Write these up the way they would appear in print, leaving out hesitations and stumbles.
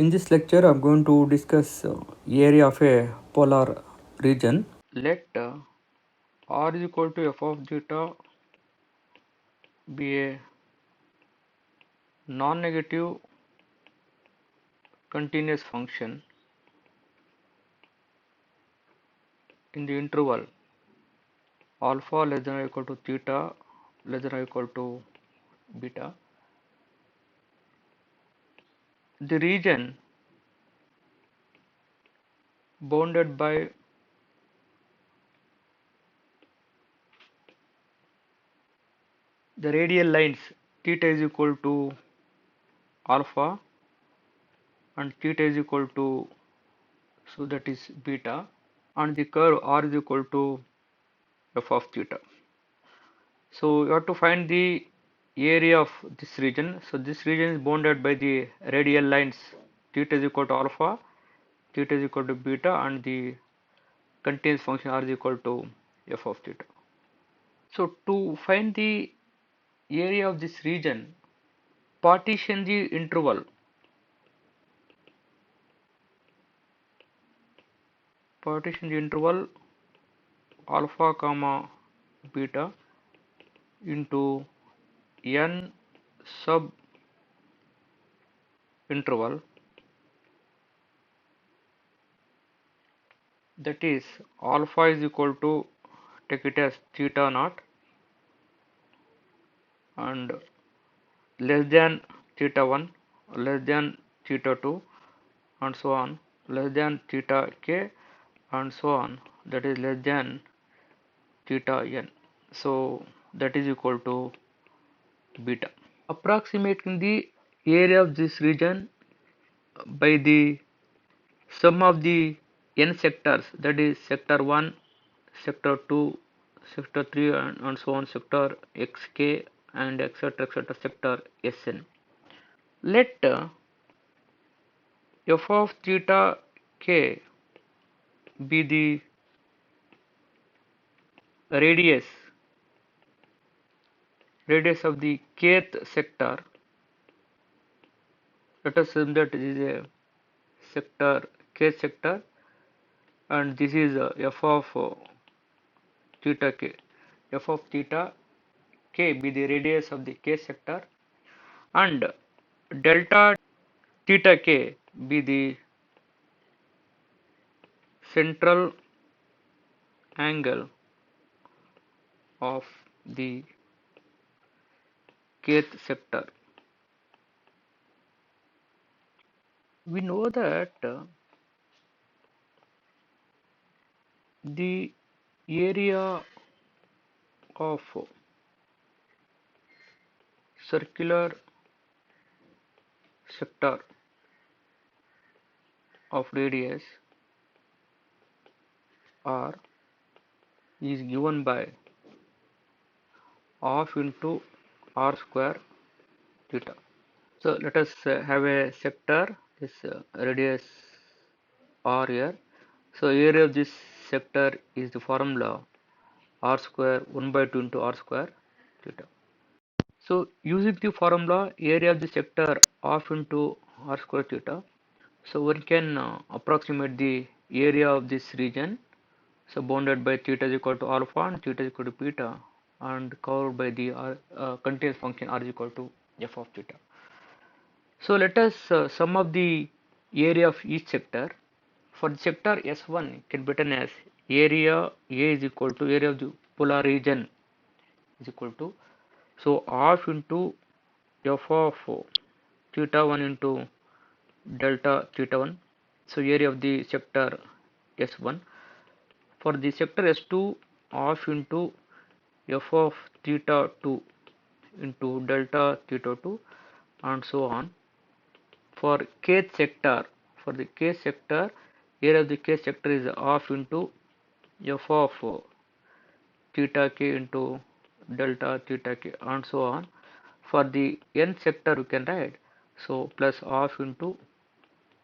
In this lecture, I'm going to discuss area of a polar region. Let r is equal to f of theta be a non-negative continuous function in the interval alpha less than or equal to theta less than or equal to beta. The region bounded by the radial lines theta is equal to alpha and theta is equal to, so that is beta, and the curve r is equal to f of theta. So you have to find the area of this region. So this region is bounded by the radial lines theta is equal to alpha, theta is equal to beta, and the continuous function r is equal to f of theta. So to find the area of this region, partition the interval alpha comma beta into n sub interval, that is alpha is equal to, take it as theta naught, and less than theta 1, less than theta 2, and so on, less than theta k, and so on, that is less than theta n. So that is equal to beta. Approximating the area of this region by the sum of the n sectors, that is sector 1, sector 2, sector 3, and so on, sector xk, and etc etc sector sn. Let f of theta k be the radius of the kth sector. Let us assume that it is a sector, k sector, and this is f of theta k. F of theta k be the radius of the k sector, and delta theta k be the central angle of the kth sector. We know that the area of circular sector of radius r is given by half into r square theta. So let us have a sector, this radius r here. So area of this sector is the formula r square 1 by 2 into r square theta. So using the formula area of the sector half into r square theta, so one can approximate the area of this region, so bounded by theta is equal to alpha and theta is equal to beta, and covered by the continuous function r is equal to f of theta. So let us sum up the area of each sector. For the sector S1 can be written as area A is equal to area of the polar region is equal to, so half into f of theta 1 into delta theta 1, so area of the sector S1. For the sector S2, half into f of theta 2 into delta theta 2, and so on. For kth sector, for the k sector, area of the k sector is half into f of theta k into delta theta k, and so on. For the n sector, we can write so plus half into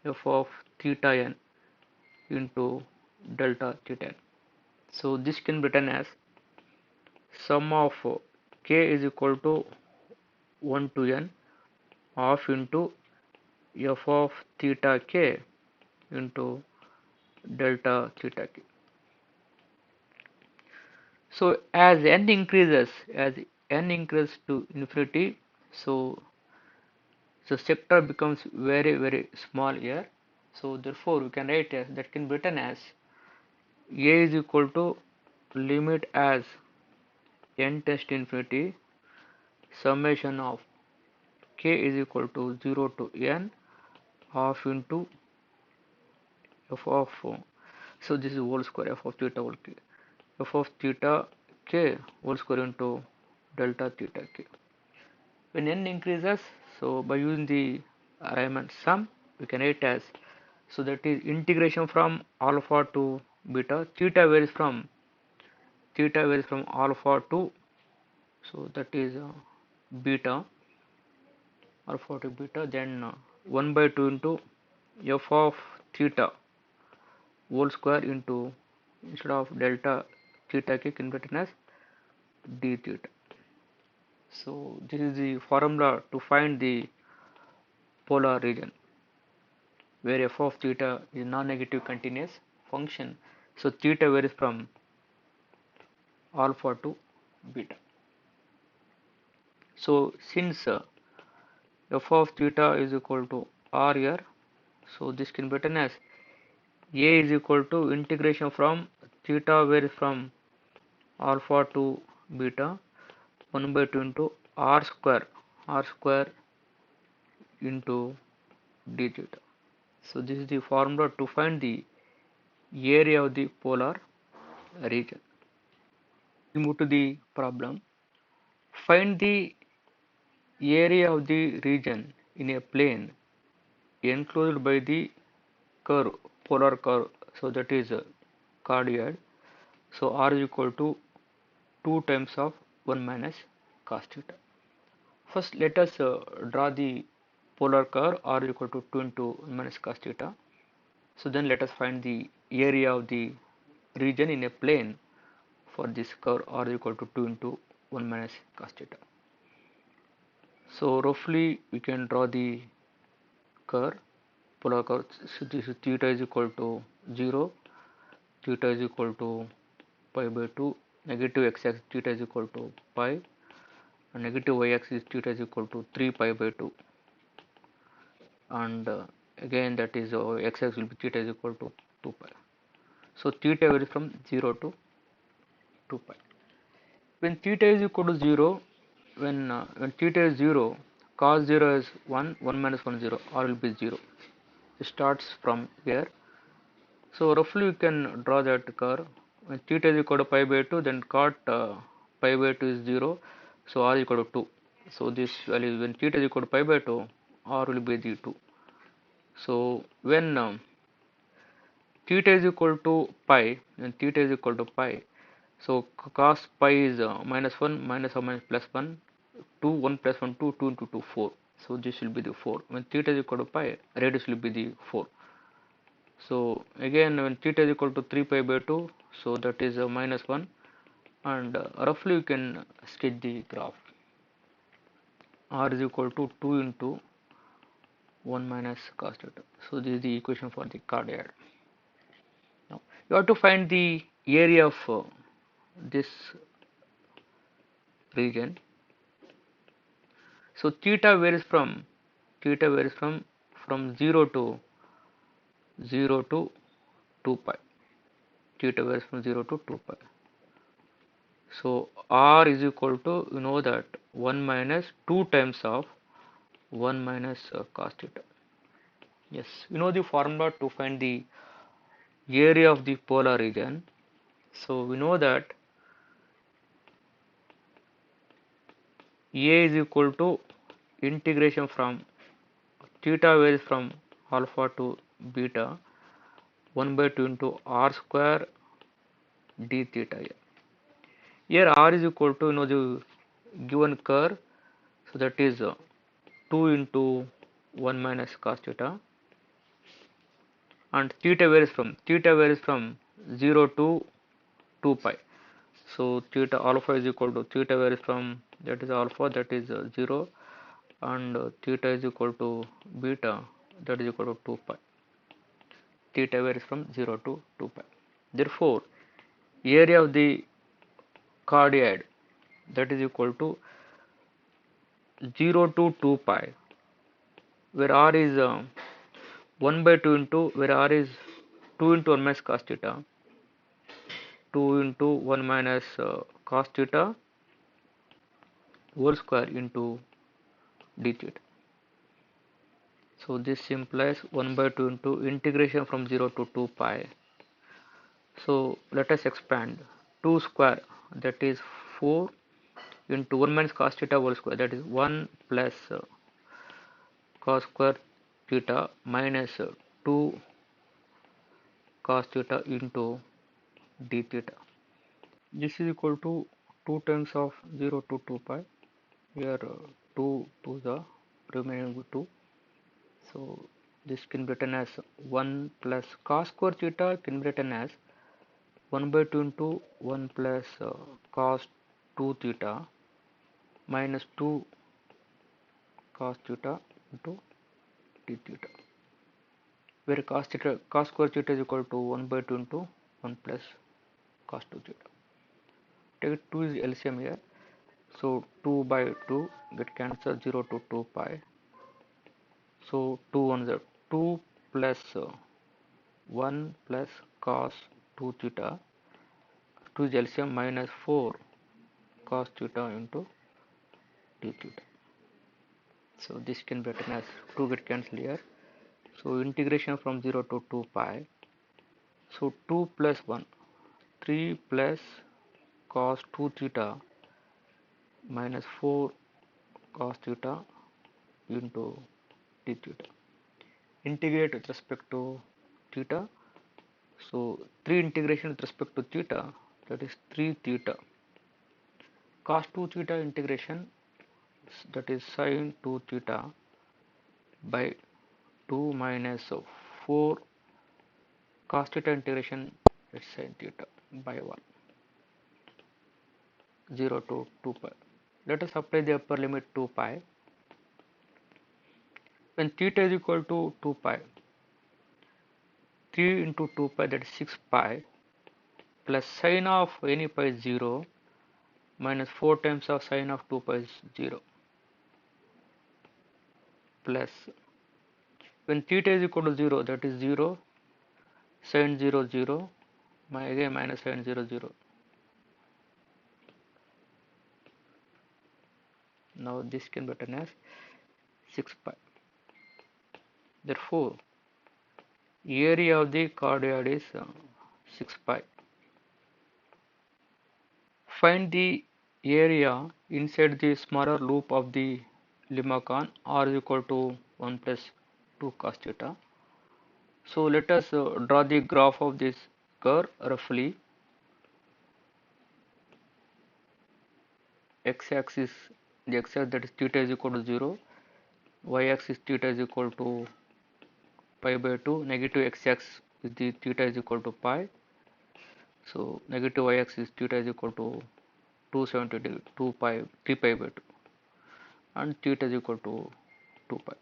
f of theta n into delta theta n. So this can be written as sum of k is equal to 1 to n half into f of theta k into delta theta k. So as n increases to infinity, so the sector becomes very small here. So therefore we can write as, that can be written as a is equal to limit as n tends to infinity, summation of k is equal to 0 to n half into f of, so this is whole square f of theta whole k, f of theta k whole square into delta theta k. When n increases, so by using the Riemann sum, we can write as, so that is integration from alpha to beta. Theta varies from alpha to, so that is beta, alpha to beta. Then 1 by 2 into f of theta whole square into, instead of delta theta k, can be written as d theta. So this is the formula to find the polar region, where f of theta is non-negative continuous function. So theta varies from alpha to beta. So since f of theta is equal to r here, so this can be written as a is equal to integration from theta varies from alpha to beta 1 by 2 into r square into d theta. So this is the formula to find the area of the polar region. We move to the problem. Find the area of the region in a plane enclosed by the curve, polar curve, so that is cardioid. So r is equal to 2 times of 1 minus cos theta. First let us draw the polar curve r is equal to 2 into 1 minus cos theta. So then let us find the area of the region in a plane for this curve r is equal to 2 into 1 minus cos theta. So roughly we can draw the curve, polar curve. So this is theta is equal to 0, theta is equal to pi by 2, negative x-axis theta is equal to pi, and negative y-axis theta is equal to 3 pi by 2, and again that is x-axis will be theta is equal to 2 pi. So theta varies from 0 to 2 pi. When theta is equal to 0, when theta is 0, cos 0 is 1, 1 minus 1 0, r will be 0. It starts from here. So roughly we can draw that curve. When theta is equal to pi by 2, then cot pi by 2 is 0, so r is equal to 2. So this value, when theta is equal to pi by 2, r will be the 2. So when theta is equal to pi, so cos pi is minus 1 minus or minus plus 1, 2, 1 plus 1, 2, 2 into 2, 4. So this will be the 4. When theta is equal to pi, radius will be the 4. So again when theta is equal to 3 pi by 2, so that is minus 1, and roughly you can sketch the graph. R is equal to 2 into 1 minus cos theta. So this is the equation for the cardioid. Now you have to find the area of this region. So theta varies from 0 to 2 pi. Theta varies from 0 to 2 pi. So r is equal to, you know that 1 minus 2 times of 1 minus cos theta. Yes, you know the formula to find the area of the polar region. So we know that A is equal to integration from theta varies from alpha to beta 1 by 2 into r square d theta. Here r is equal to, you know, the given curve, so that is 2 into 1 minus cos theta, and theta varies from 0 to 2 pi. So theta alpha is equal to, theta varies from, that is alpha, that is 0, and theta is equal to beta that is equal to 2 pi. Theta varies from 0 to 2 pi. Therefore, area of the cardioid, that is equal to 0 to 2 pi, where r is 1 by 2 into, where r is 2 into 1 minus cos theta, 2 into 1 minus cos theta whole square into d theta. So this implies 1 by 2 into integration from 0 to 2 pi. So let us expand. 2 square, that is 4 into 1 minus cos theta whole square, that is 1 plus cos square theta minus 2 cos theta into d theta. This is equal to 2 times of 0 to 2 pi. Here 2 to the remaining 2. So this can be written as 1 plus cos square theta can be written as 1 by 2 into 1 plus cos 2 theta minus 2 cos theta into d theta, where cos square theta is equal to 1 by 2 into 1 plus cos 2 theta. Take 2 is LCM here, so 2 by 2 get cancelled, 0 to 2 pi. So 2 1 0, 2 plus 1 plus cos 2 theta, 2 is LCM, minus 4 cos theta into d theta. So this can be written as 2 get cancelled here. So integration from 0 to 2 pi. So 2 plus 1, 3 plus cos 2 theta minus 4 cos theta into d theta. Integrate with respect to theta. So 3 integration with respect to theta, that is 3 theta. Cos 2 theta integration, that is sin 2 theta by 2 minus 4 cos theta integration, is sin theta by 1, 0 to 2 pi. Let us apply the upper limit 2 pi. When theta is equal to 2 pi, 3 into 2 pi, that is 6 pi, plus sine of any pi is 0, minus 4 times of sine of 2 pi is 0, plus when theta is equal to 0, that is 0, sine 0 0, again minus sine 0 0. Now this can be written as 6 pi. Therefore, area of the cardioid is 6 pi. Find the area inside the smaller loop of the lemma cone, r is equal to 1 plus 2 cos theta. So let us draw the graph of this curve roughly. X-axis, the x-axis, that is theta is equal to 0, y-axis theta is equal to pi by 2, negative x-axis is the theta is equal to pi. So negative y-axis theta is equal to 270 degree, 2 pi, 3 pi by 2, and theta is equal to 2 pi.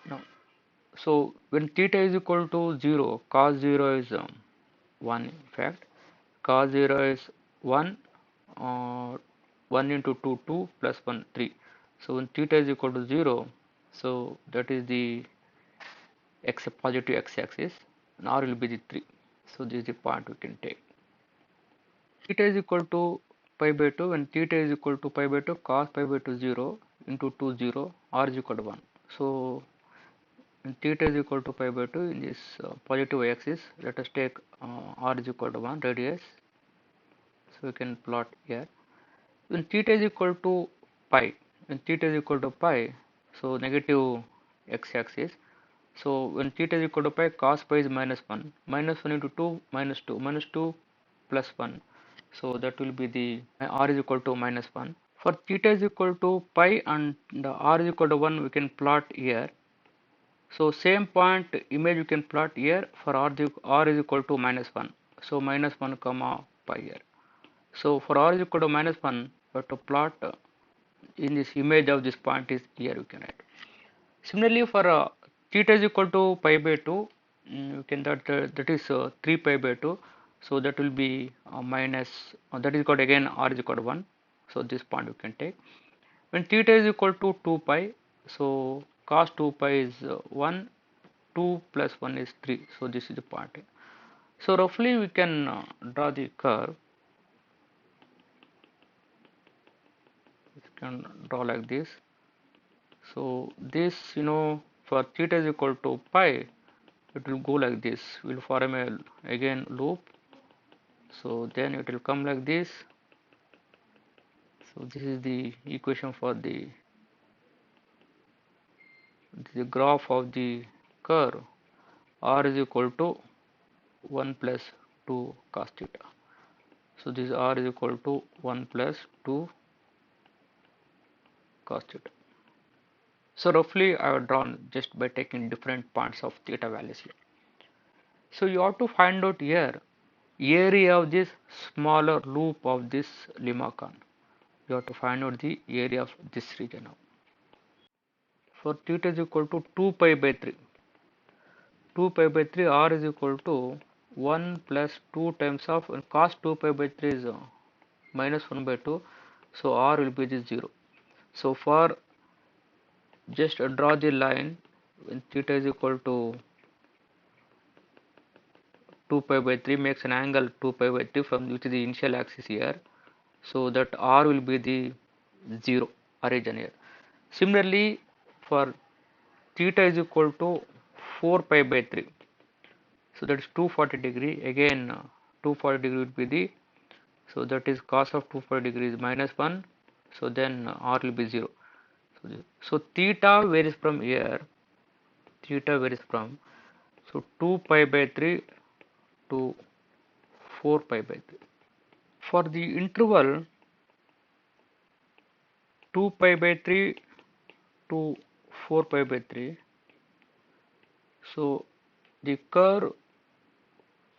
Now, so when theta is equal to 0, cos 0 is 1, in fact cos 0 is 1, 1 into 2 2 plus 1 3. So when theta is equal to 0, so that is the positive x-axis, and r will be the 3. So this is the point we can take. Theta is equal to pi by 2. When theta is equal to pi by 2, cos pi by 2 0 into 2 0, r is equal to 1. So when theta is equal to pi by 2 in this positive y-axis, let us take r is equal to 1 radius. So we can plot here. When theta is equal to pi, when theta is equal to pi, so negative x-axis. So when theta is equal to pi, cos pi is minus 1. Minus 1 into 2, minus 2. Minus 2 plus 1. So that will be the r is equal to minus 1. For theta is equal to pi and r is equal to 1, we can plot here. So same point image we can plot here for r is equal to minus 1. So minus 1 comma pi here. So for r is equal to minus 1, we have to plot in this image of this point is here we can write. Similarly, for theta is equal to pi by 2, you can that is 3 pi by 2. So that will be minus that is equal to, again r is equal to 1. So this point you can take. When theta is equal to 2 pi, so cos 2 pi is 1, 2 plus 1 is 3. So this is the point. So roughly we can draw the curve. We can draw like this. So this, for theta is equal to pi, it will go like this. We'll form a again loop. So then it will come like this. So this is the equation for the graph of the curve. R is equal to 1 plus 2 cos theta. So this R is equal to 1 plus 2 cos theta. So roughly I have drawn just by taking different points of theta values here. So you have to find out here area of this smaller loop of this Limacon. You have to find out the area of this region now. For theta is equal to 2 pi by 3. 2 pi by 3 r is equal to 1 plus 2 times of cos 2 pi by 3 is minus 1 by 2. So r will be the 0. So for just draw the line when theta is equal to 2 pi by 3 makes an angle 2 pi by 3 from which is the initial axis here. So that r will be the 0 origin here. Similarly, for theta is equal to 4 pi by 3. So that is 240 degree. Again 240 degree would be the, so that is cos of 240 degree is minus 1. So then r will be 0. So theta varies from here. Theta varies from, so 2 pi by 3 to 4 pi by 3. For the interval 2 pi by 3 to 4 pi by 3, so the curve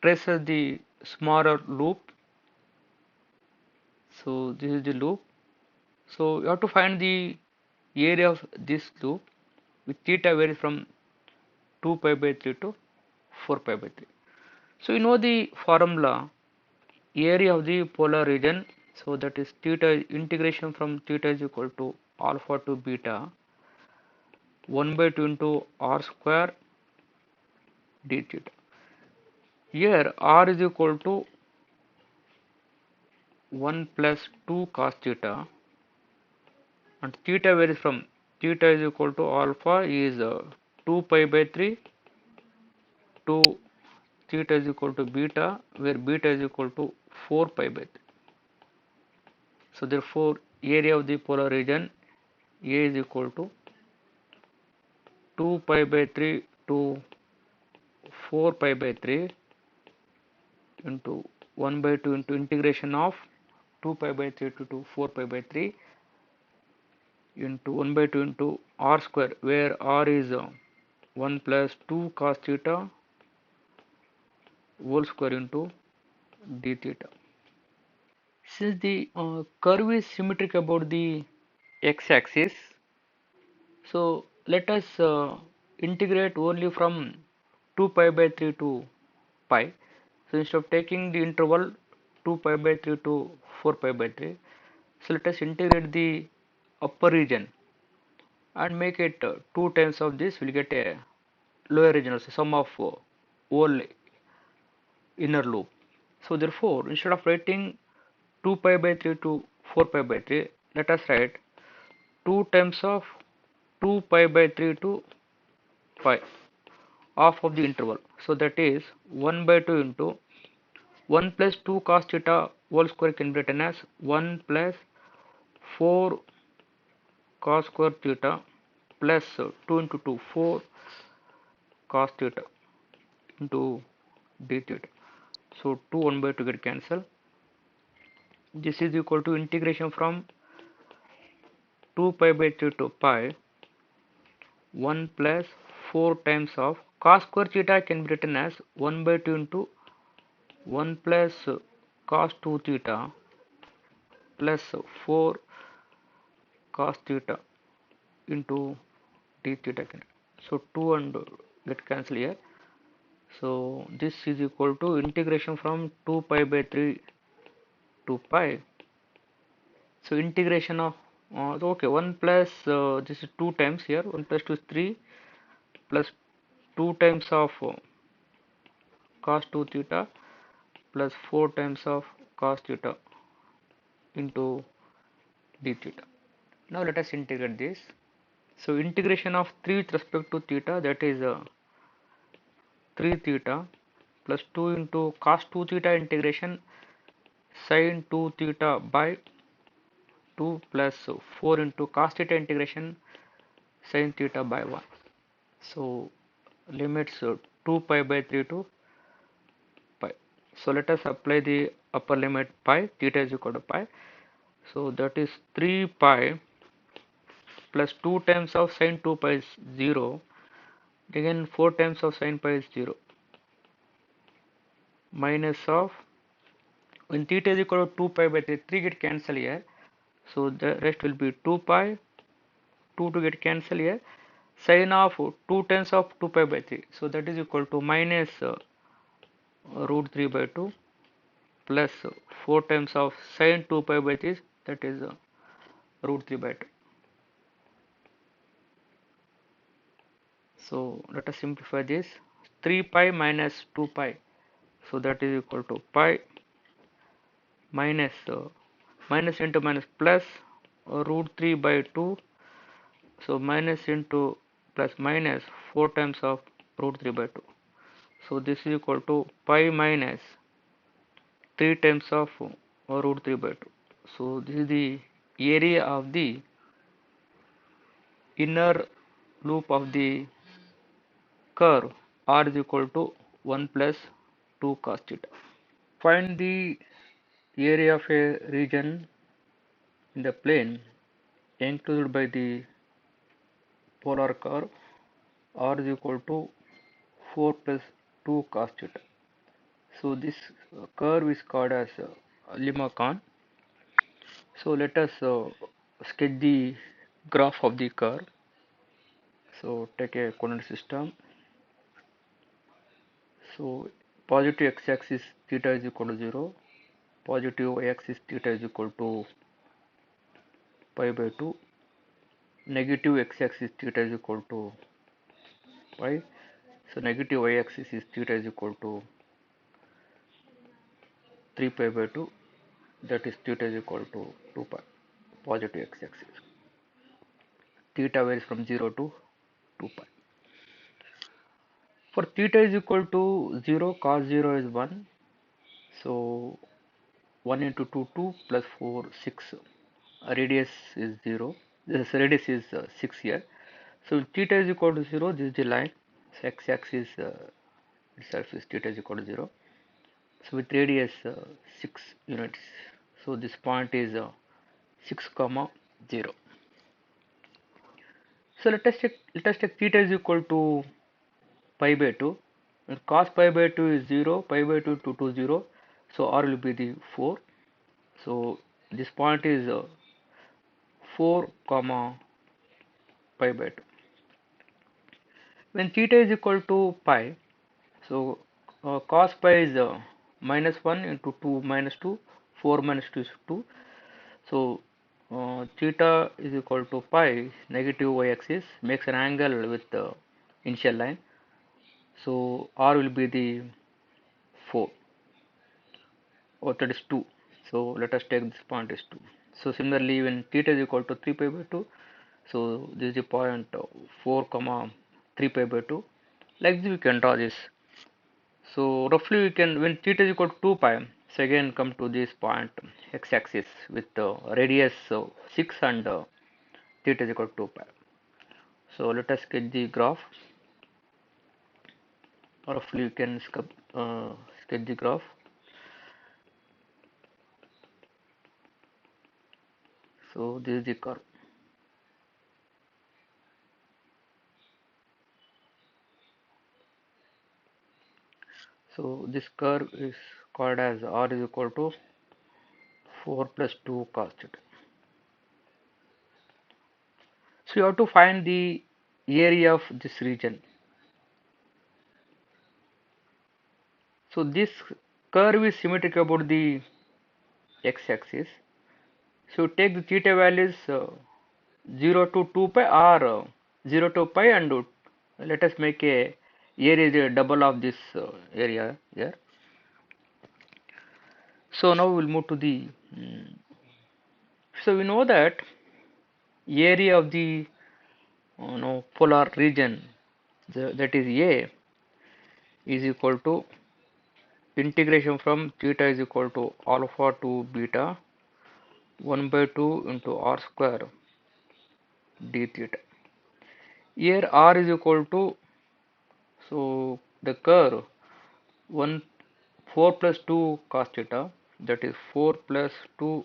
traces the smaller loop. So this is the loop. So you have to find the area of this loop with theta varies from 2 pi by 3 to 4 pi by 3. So you know the formula area of the polar region. So that is theta integration from theta is equal to alpha to beta 1 by 2 into r square d theta. Here r is equal to 1 plus 2 cos theta, and theta varies from, theta is equal to alpha is 2 pi by 3 to theta is equal to beta, where beta is equal to 4 pi by 3. So therefore area of the polar region A is equal to 2 pi by 3 to 4 pi by 3 into 1 by 2 into integration of 2 pi by 3 to 4 pi by 3 into 1 by 2 into r square, where r is 1 plus 2 cos theta whole square into d theta. Since the curve is symmetric about the x-axis, so let us integrate only from 2 pi by 3 to pi. So instead of taking the interval 2 pi by 3 to 4 pi by 3, so let us integrate the upper region and make it 2 times of this. We'll get a lower region, also sum of whole inner loop. So therefore instead of writing 2 pi by 3 to 4 pi by 3, let us write 2 times of 2 pi by 3 to pi, half of the interval. So that is 1 by 2 into 1 plus 2 cos theta whole square can be written as 1 plus 4 cos square theta plus 2 into 2 4 cos theta into d theta. So 2 1 by 2 get cancelled. This is equal to integration from 2 pi by 3 to pi 1 plus 4 times of cos square theta can be written as 1 by 2 into 1 plus cos 2 theta plus 4 cos theta into d theta. So 2 and get cancel here. So this is equal to integration from 2 pi by 3 to pi. So integration of okay, 1 plus this is 2 times here, 1 plus 2 is 3 plus 2 times of cos 2 theta plus 4 times of cos theta into d theta. Now let us integrate this. So integration of 3 with respect to theta, that is 3 theta plus 2 into cos 2 theta integration sin 2 theta by 2 plus 4 into cos theta integration sin theta by 1. So limits 2 pi by 3 to pi. So let us apply the upper limit pi, theta is equal to pi. So that is 3 pi plus 2 times of sin 2 pi is 0, again 4 times of sin pi is 0, minus of, when theta is equal to 2 pi by 3, 3 get cancel here, so the rest will be 2 pi, 2 to get cancel here, sin of 2 times of 2 pi by 3, so that is equal to minus root 3 by 2 plus 4 times of sin 2 pi by 3, that is root 3 by 2. So let us simplify this. 3 pi minus 2 pi, so that is equal to pi minus minus into minus plus root 3 by 2, so minus into plus minus 4 times of root 3 by 2, so this is equal to pi minus 3 times of root 3 by 2. So this is the area of the inner loop of the curve r is equal to 1 plus 2 cos theta. Find the area of a region in the plane enclosed by the polar curve r is equal to 4 plus 2 cos theta. So this curve is called as Limacon. So let us sketch the graph of the curve. So take a coordinate system. So positive x-axis theta is equal to 0, positive y-axis theta is equal to pi by 2, negative x-axis theta is equal to pi. So negative y-axis is theta is equal to 3 pi by 2, that is theta is equal to 2 pi, positive x-axis. Theta varies from 0 to 2 pi. For theta is equal to 0, cos 0 is 1. So 1 into 2, 2 plus 4, 6. Radius is 0. This radius is 6 here. So theta is equal to 0. This is the line. So x-axis itself is theta is equal to 0. So with radius 6 units. So this point is 6 comma 0. So let us take theta is equal to pi by 2. When cos pi by 2 is 0, pi by 2 to 2 0. So r will be the 4. So this point is 4 comma pi by 2. When theta is equal to pi, so cos pi is minus 1 into 2 minus 2, 4 minus 2 is 2. So theta is equal to pi, negative y-axis makes an angle with the initial line. So r will be the 4, or that is 2. So let us take this point as 2. So similarly, when theta is equal to 3 pi by 2, so this is the point 4 comma 3 pi by 2. Like this we can draw this. So roughly we can, when theta is equal to 2 pi, so again come to this point x-axis with the radius 6 and theta is equal to 2 pi. So let us sketch the graph. Roughly we can sketch the graph. So this is the curve. So this curve is called as r is equal to 4 plus 2 cos theta. So you have to find the area of this region. So this curve is symmetric about the x-axis. So take the theta values 0 to 2 pi or 0 to pi, and let us make a area is a double of this area here. So now we'll move to the so we know that area of the polar region, that is A, is equal to integration from theta is equal to alpha to beta 1 by 2 into r square d theta. Here r is equal to, so the curve 1 4 plus 2 cos theta, that is 4 plus 2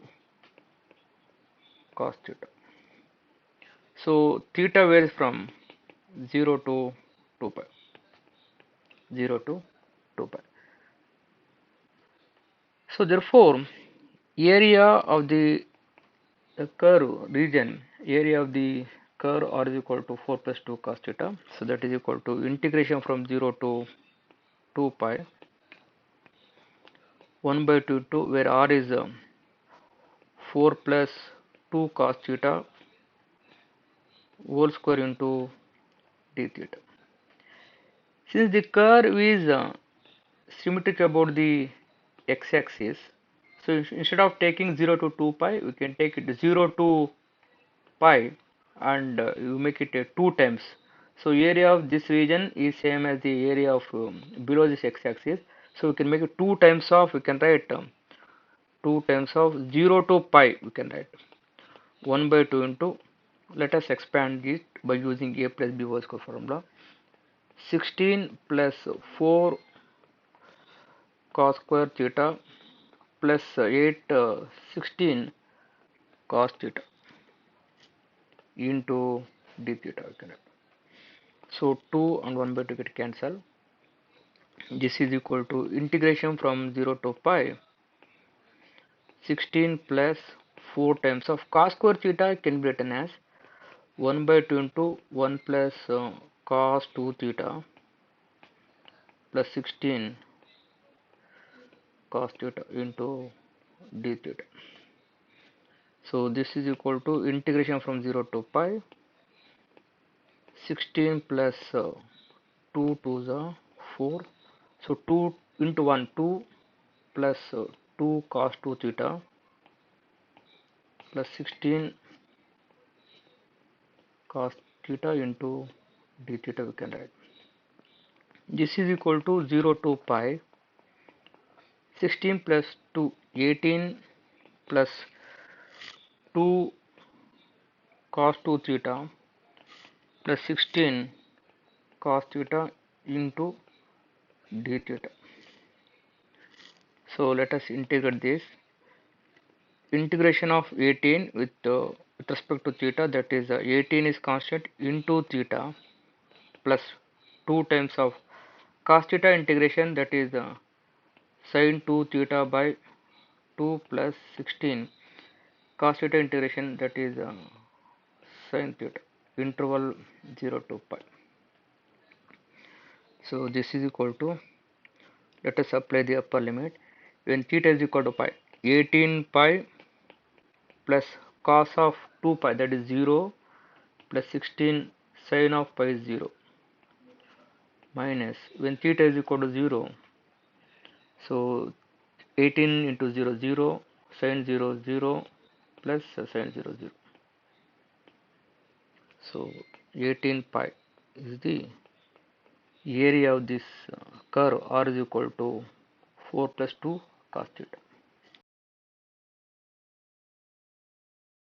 cos theta. So theta varies from 0 to 2 pi, 0 to 2 pi. So therefore area of the curve region, area of the curve r is equal to 4 plus 2 cos theta. So that is equal to integration from 0 to 2 pi 1 by 2 to where r is 4 plus 2 cos theta whole square into d theta. Since the curve is symmetric about the x-axis, so instead of taking 0 to 2 pi, we can take it 0 to pi, and you make it 2 times. So area of this region is same as the area of below this x-axis. So we can make it 2 times of, we can write 2 times of 0 to pi, we can write 1 by 2 into, let us expand it by using a plus b whole square formula, 16 plus 4 cos square theta plus 8 16 cos theta into d theta. So 2 and 1 by 2 get cancel. This is equal to integration from 0 to pi 16 plus 4 times of cos square theta can be written as 1 by 2 into 1 plus cos 2 theta plus 16 cos theta into d theta. So this is equal to integration from 0 to pi 16 plus 2 to the 4. So 2 into 1 2 plus 2 cos 2 theta plus 16 cos theta into d theta, we can write. This is equal to 0 to pi 16 plus 2 18 plus 2 cos 2 theta plus 16 cos theta into d theta. So let us integrate this. Integration of 18 with respect to theta, that is 18 is constant into theta plus 2 times of cos theta integration, that is sin 2 theta by 2 plus 16 cos theta integration, that is sin theta, interval 0 to pi. So this is equal to, let us apply the upper limit when theta is equal to pi, 18 pi plus cos of 2 pi, that is 0, plus 16 sin of pi is 0, minus when theta is equal to 0, so 18 into 0 0, sin 0 0 plus sin 0 0. So 18 pi is the area of this curve r is equal to 4 plus 2 cos theta.